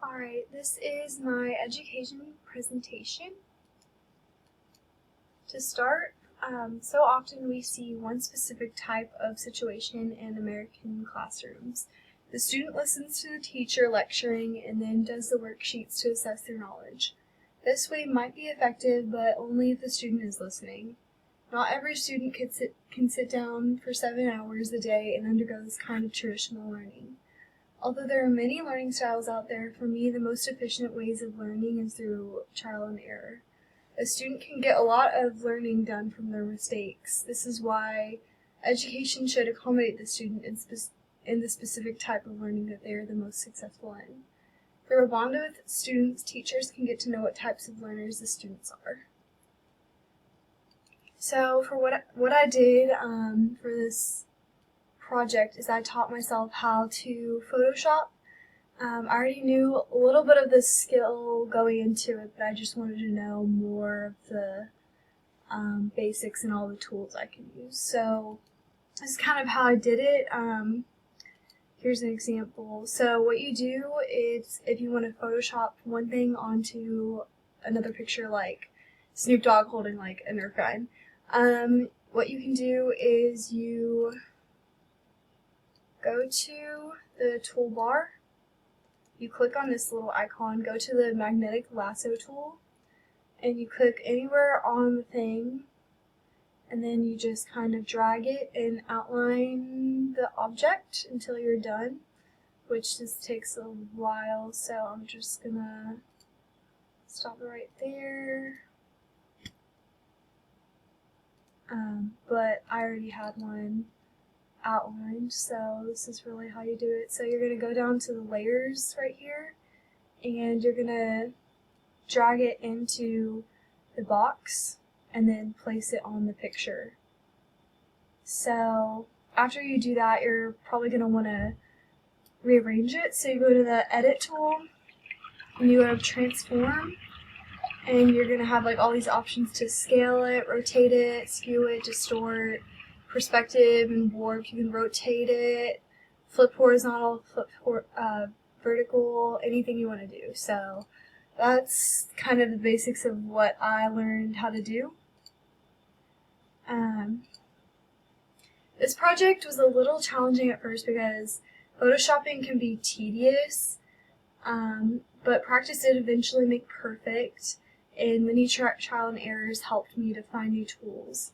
Alright, this is my education presentation. To start, so often we see one specific type of situation in American classrooms. The student listens to the teacher lecturing and then does the worksheets to assess their knowledge. This way might be effective, but only if the student is listening. Not every student can sit down for 7 hours a day and undergo this kind of traditional learning. Although there are many learning styles out there, for me the most efficient ways of learning is through trial and error. A student can get a lot of learning done from their mistakes. This is why education should accommodate the student in the specific type of learning that they are the most successful in. Through a bond with students, teachers can get to know what types of learners the students are. So for what I did for this project is I taught myself how to Photoshop. I already knew a little bit of the skill going into it, but I just wanted to know more of the basics and all the tools I can use. So this is kind of how I did it. Here's an example. So what you do is if you want to Photoshop one thing onto another picture, like Snoop Dogg holding like a Nerf gun, what you can do is you go to the toolbar, you click on this little icon, go to the magnetic lasso tool, and you click anywhere on the thing, and then you just kind of drag it and outline the object until you're done, which just takes a while, so I'm just gonna stop it right there. But I already had one outlined, so this is really how you do it. So you're going to go down to the layers right here, and you're going to drag it into the box and then place it on the picture. So after you do that, you're probably going to want to rearrange it. So you go to the edit tool and you go to transform, and you're going to have like all these options to scale it, rotate it, skew it, distort, perspective and warp. You can rotate it, flip horizontal, flip vertical, anything you want to do. So that's kind of the basics of what I learned how to do. This project was a little challenging at first because photoshopping can be tedious, but practice did eventually make perfect, and many trial and errors helped me to find new tools.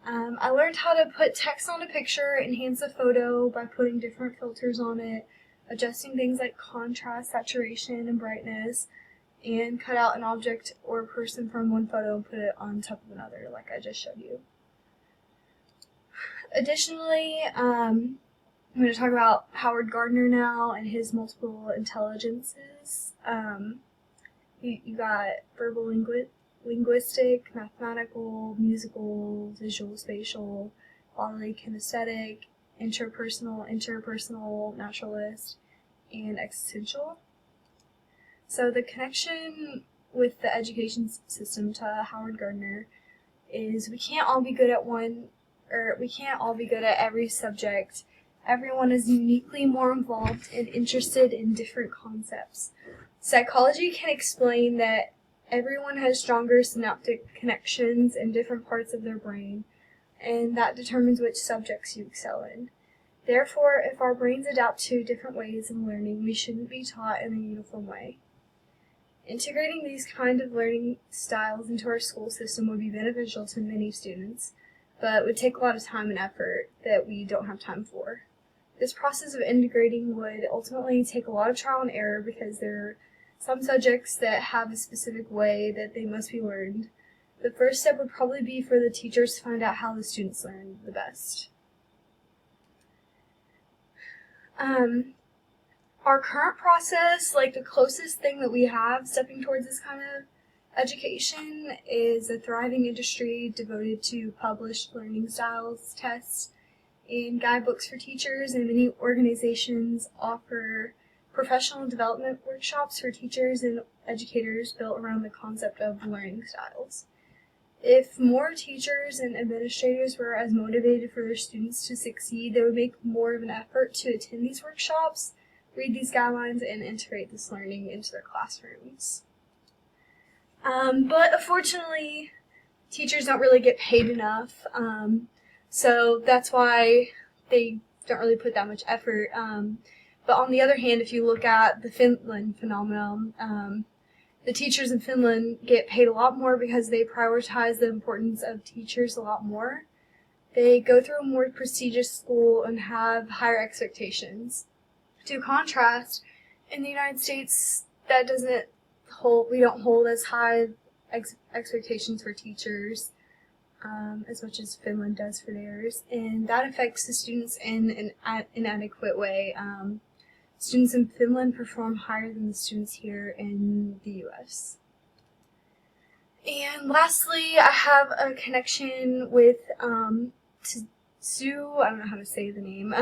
I learned how to put text on a picture, enhance a photo by putting different filters on it, adjusting things like contrast, saturation, and brightness, and cut out an object or a person from one photo and put it on top of another, like I just showed you. Additionally, I'm going to talk about Howard Gardner now and his multiple intelligences. You got verbal linguistic, mathematical, musical, visual, spatial, bodily, kinesthetic, interpersonal, naturalist, and existential. So the connection with the education system to Howard Gardner is we can't all be good at every subject. Everyone is uniquely more involved and interested in different concepts. Psychology can explain that everyone has stronger synaptic connections in different parts of their brain, and that determines which subjects you excel in. Therefore, if our brains adapt to different ways of learning, we shouldn't be taught in a uniform way. Integrating these kind of learning styles into our school system would be beneficial to many students, but would take a lot of time and effort that we don't have time for. This process of integrating would ultimately take a lot of trial and error because there are some subjects that have a specific way that they must be learned. The first step would probably be for the teachers to find out how the students learn the best. Our current process, like the closest thing that we have stepping towards this kind of education, is a thriving industry devoted to published learning styles, tests, and guidebooks for teachers, and many organizations offer professional development workshops for teachers and educators built around the concept of learning styles. If more teachers and administrators were as motivated for their students to succeed, they would make more of an effort to attend these workshops, read these guidelines and integrate this learning into their classrooms. But unfortunately, teachers don't really get paid enough, so that's why they don't really put that much effort. But on the other hand, if you look at the Finland phenomenon, the teachers in Finland get paid a lot more because they prioritize the importance of teachers a lot more. They go through a more prestigious school and have higher expectations. To contrast, in the United States, we don't hold as high expectations for teachers as much as Finland does for theirs, and that affects the students in an inadequate way. Students in Finland perform higher than the students here in the U.S. And lastly, I have a connection with Tzu, I don't know how to say the name,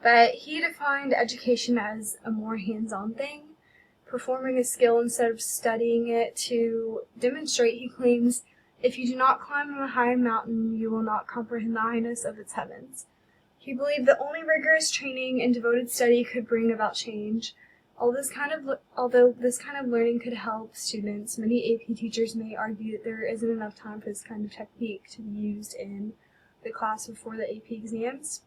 but he defined education as a more hands-on thing, performing a skill instead of studying it. To demonstrate, he claims, if you do not climb a high mountain, you will not comprehend the highness of its heavens. He believed that only rigorous training and devoted study could bring about change. Although this kind of learning could help students, many AP teachers may argue that there isn't enough time for this kind of technique to be used in the class before the AP exams.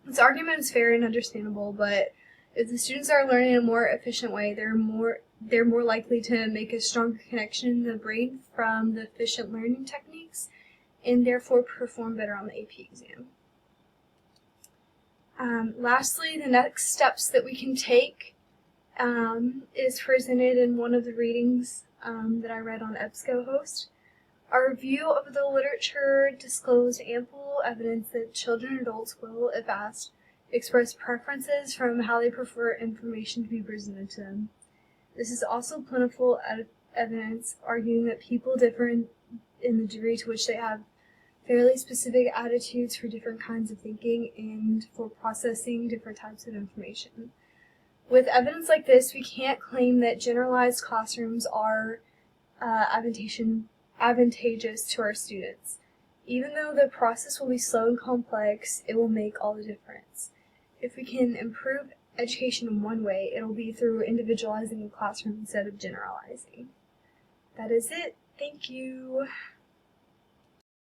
This argument is fair and understandable, but if the students are learning in a more efficient way, they're more likely to make a stronger connection in the brain from the efficient learning techniques, and therefore perform better on the AP exam. Lastly, the next steps that we can take is presented in one of the readings that I read on EBSCOhost. Our review of the literature disclosed ample evidence that children and adults will, if asked, express preferences from how they prefer information to be presented to them. This is also plentiful evidence arguing that people differ in the degree to which they have fairly specific attitudes for different kinds of thinking and for processing different types of information. With evidence like this, we can't claim that generalized classrooms are advantageous to our students. Even though the process will be slow and complex, it will make all the difference. If we can improve education in one way, it'll be through individualizing the classroom instead of generalizing. That is it. Thank you.